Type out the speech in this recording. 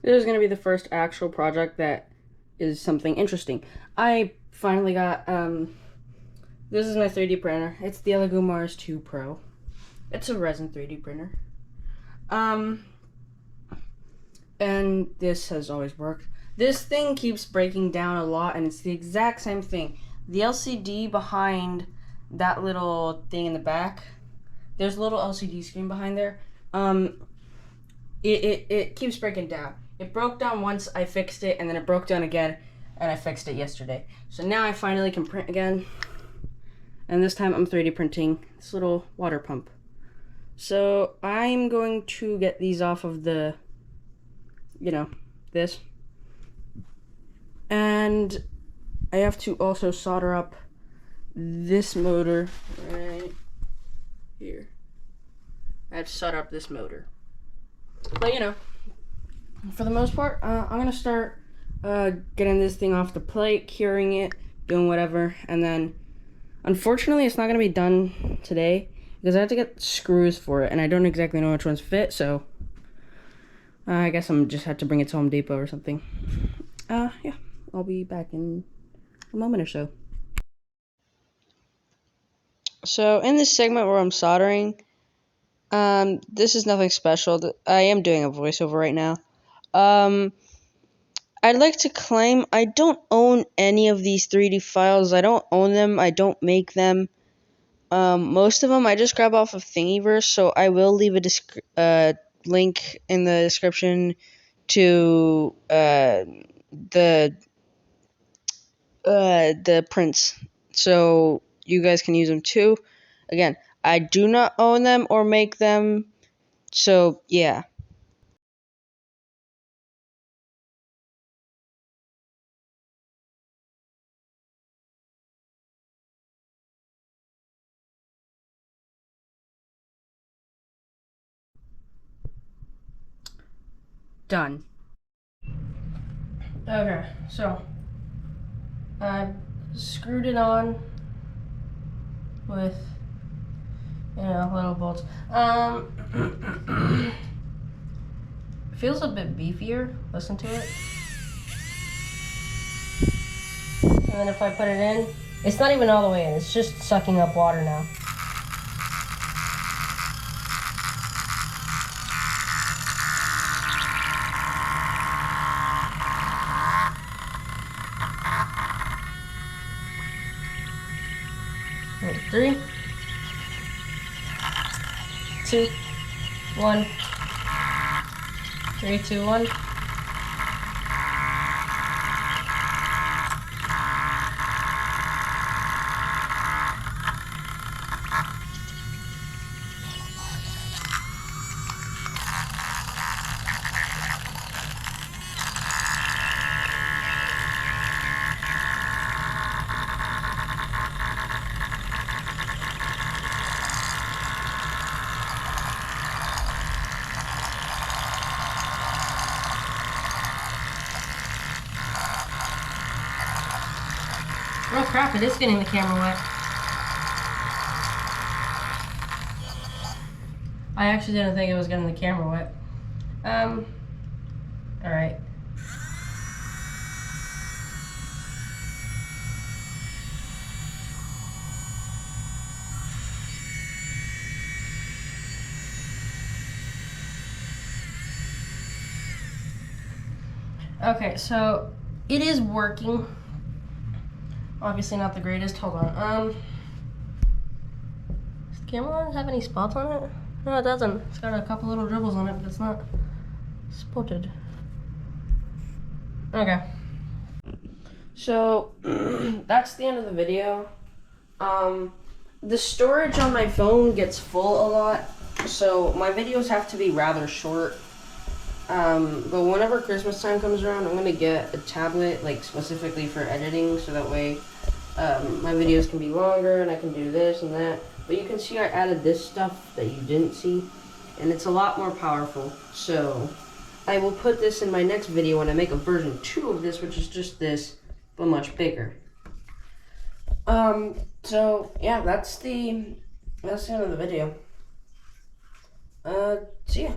This is going to be the first actual project that is something interesting. I finally got, this is my 3D printer. It's the Elegoo Mars 2 Pro. It's a resin 3D printer. And this has always worked. This thing keeps breaking down a lot, and it's the exact same thing. The LCD behind that little thing in the back, there's a little LCD screen behind there. It keeps breaking down. It broke down once, I fixed it, and then it broke down again, and I fixed it yesterday. So now I finally can print again, and this time I'm 3D printing this little water pump. So I'm going to get these off of the, this. And I have to also solder up this motor right here. I have to solder up this motor. But for the most part, I'm gonna start getting this thing off the plate, curing it, doing whatever, and then unfortunately it's not gonna be done today because I have to get screws for it, and I don't exactly know which ones fit, so I guess I'm just have to bring it to Home Depot or something. Yeah, I'll be back in a moment or so. So in this segment where I'm soldering, this is nothing special. I am doing a voiceover right now. I'd like to claim I don't own any of these 3D files. I don't own them. I don't make them. Most of them I just grab off of Thingiverse, so I will leave a link in the description to the prints, so you guys can use them too. Again, I do not own them or make them, so yeah. Done. Okay, so I screwed it on with little bolts. Feels a bit beefier. Listen to it. And then if I put it in, it's not even all the way in. It's just sucking up water now. Wait, 3, 2, 1. 3, 2, 1. Oh crap, it is getting the camera wet. I actually didn't think it was getting the camera wet. Alright. Okay, so it is working. Obviously not the greatest. Hold on. Does the camera have any spots on it? No, it doesn't. It's got a couple little dribbles on it, but it's not spotted. Okay. So that's the end of the video. The storage on my phone gets full a lot, so my videos have to be rather short. But whenever Christmas time comes around, I'm gonna get a tablet, like specifically for editing, so that way my videos can be longer and I can do this and that. But you can see I added this stuff that you didn't see, and it's a lot more powerful. So I will put this in my next video when I make a version 2 of this, which is just this, but much bigger. So yeah, that's the end of the video. See ya.